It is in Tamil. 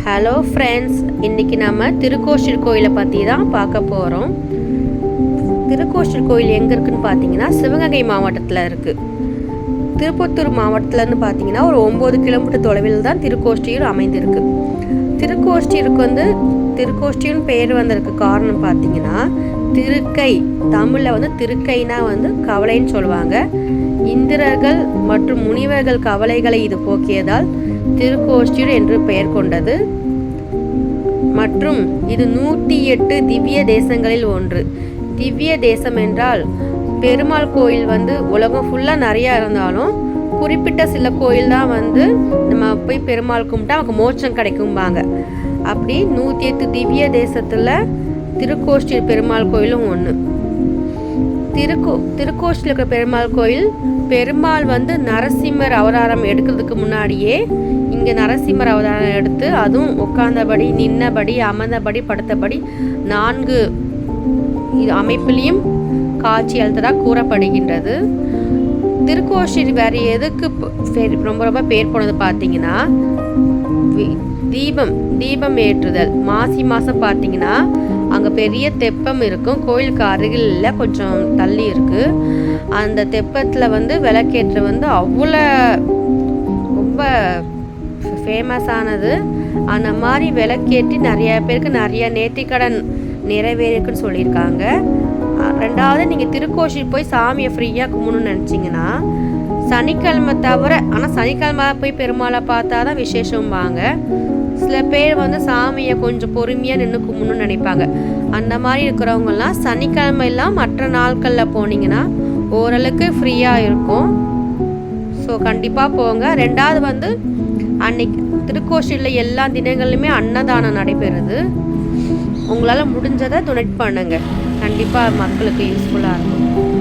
ஹலோ ஃப்ரெண்ட்ஸ், இன்றைக்கி நம்ம திருக்கோஷ்டியூர் கோயிலை பற்றி தான் பார்க்க போகிறோம். திருக்கோஷ்டியூர் கோயில் எங்கே இருக்குதுன்னு பார்த்தீங்கன்னா சிவகங்கை மாவட்டத்தில் இருக்குது. திருப்பத்தூர் மாவட்டத்தில்னு பார்த்தீங்கன்னா ஒரு 9 கிலோமீட்டர் தொலைவில் தான் திருக்கோஷ்டியூர் அமைந்திருக்கு. திருக்கோஷ்டியூருக்கு திருக்கோஷ்டியூர்னு பேர் வந்ததுக்கு காரணம் பார்த்தீங்கன்னா திருக்கை, தமிழில் திருக்கைனா கவலைன்னு சொல்லுவாங்க. இந்திரர்கள் மற்றும் முனிவர்கள் கவலைகளை இது போக்கியதால் திருக்கோஷ்டியூர் என்று பெயர் கொண்டது. மற்றும் இது 108 திவ்ய தேசங்களில் ஒன்று. திவ்ய தேசம் என்றால் பெருமாள் கோயில் உலகம் ஃபுல்லாக நிறையா இருந்தாலும் குறிப்பிட்ட சில கோயில் தான் நம்ம போய் பெருமாள் கும்பிட்டா நமக்கு மோட்சம் கிடைக்கும்பாங்க. அப்படி 108 திவ்ய தேசத்தில் திருக்கோஷ்டியூர் பெருமாள் கோயிலும் ஒன்று. திருக்கோஷ்டியூர் இருக்கிற பெருமாள் கோயில், பெருமாள் நரசிம்மர் அவதாரம் எடுக்கிறதுக்கு முன்னாடியே இங்கே நரசிம்மர் அவதாரம் எடுத்து, அதுவும் உட்கார்ந்தபடி, நின்னபடி, அமர்ந்தபடி, படுத்தபடி 4 அமைப்பிலையும் காட்சி அளித்ததாக கூறப்படுகின்றது. திருக்கோஷ்டியூர் வேறு எதுக்கு ரொம்ப ரொம்ப பேர் போனது பார்த்தீங்கன்னா தீபம் ஏற்றுதல். மாசி மாதம் பார்த்தீங்கன்னா அங்கே பெரிய தெப்பம் இருக்கும். கோயிலுக்கு அருகில் கொஞ்சம் தள்ளி இருக்குது. அந்த தெப்பத்தில் விளக்கேற்ற அவ்வளோ ரொம்ப ஃபேமஸானது. அந்த மாதிரி விளக்கேற்றி நிறையா பேருக்கு நிறையா நேர்த்திக்கடன் நிறைவேறிக்குன்னு சொல்லியிருக்காங்க. ரெண்டாவது, நீங்கள் திருக்கோஷ்டியூர் போய் சாமியை ஃப்ரீயாக கும்பிடணும்னு நினச்சிங்கன்னா சனிக்கிழமை தவிர, ஆனால் சனிக்கிழமை போய் பெருமாளை பார்த்தா தான் விசேஷம்பாங்க. சில பேர் சாமியை கொஞ்சம் பொறுமையாக நின்று கும்பிடணும்னு நினைப்பாங்க. அந்த மாதிரி இருக்கிறவங்கலாம் சனிக்கிழமையெல்லாம் மற்ற நாட்களில் போனீங்கன்னா ஓரளவுக்கு ஃப்ரீயாக இருக்கும். ஸோ கண்டிப்பாக போங்க. ரெண்டாவது அன்னைக்கு திருக்கோஷ்டியூரில் எல்லா தினங்கள்லையுமே அன்னதானம் நடைபெறுது. உங்களால் முடிஞ்சதை டொனேட் பண்ணுங்க. கண்டிப்பாக மக்களுக்கு யூஸ்ஃபுல்லாக இருக்கும்.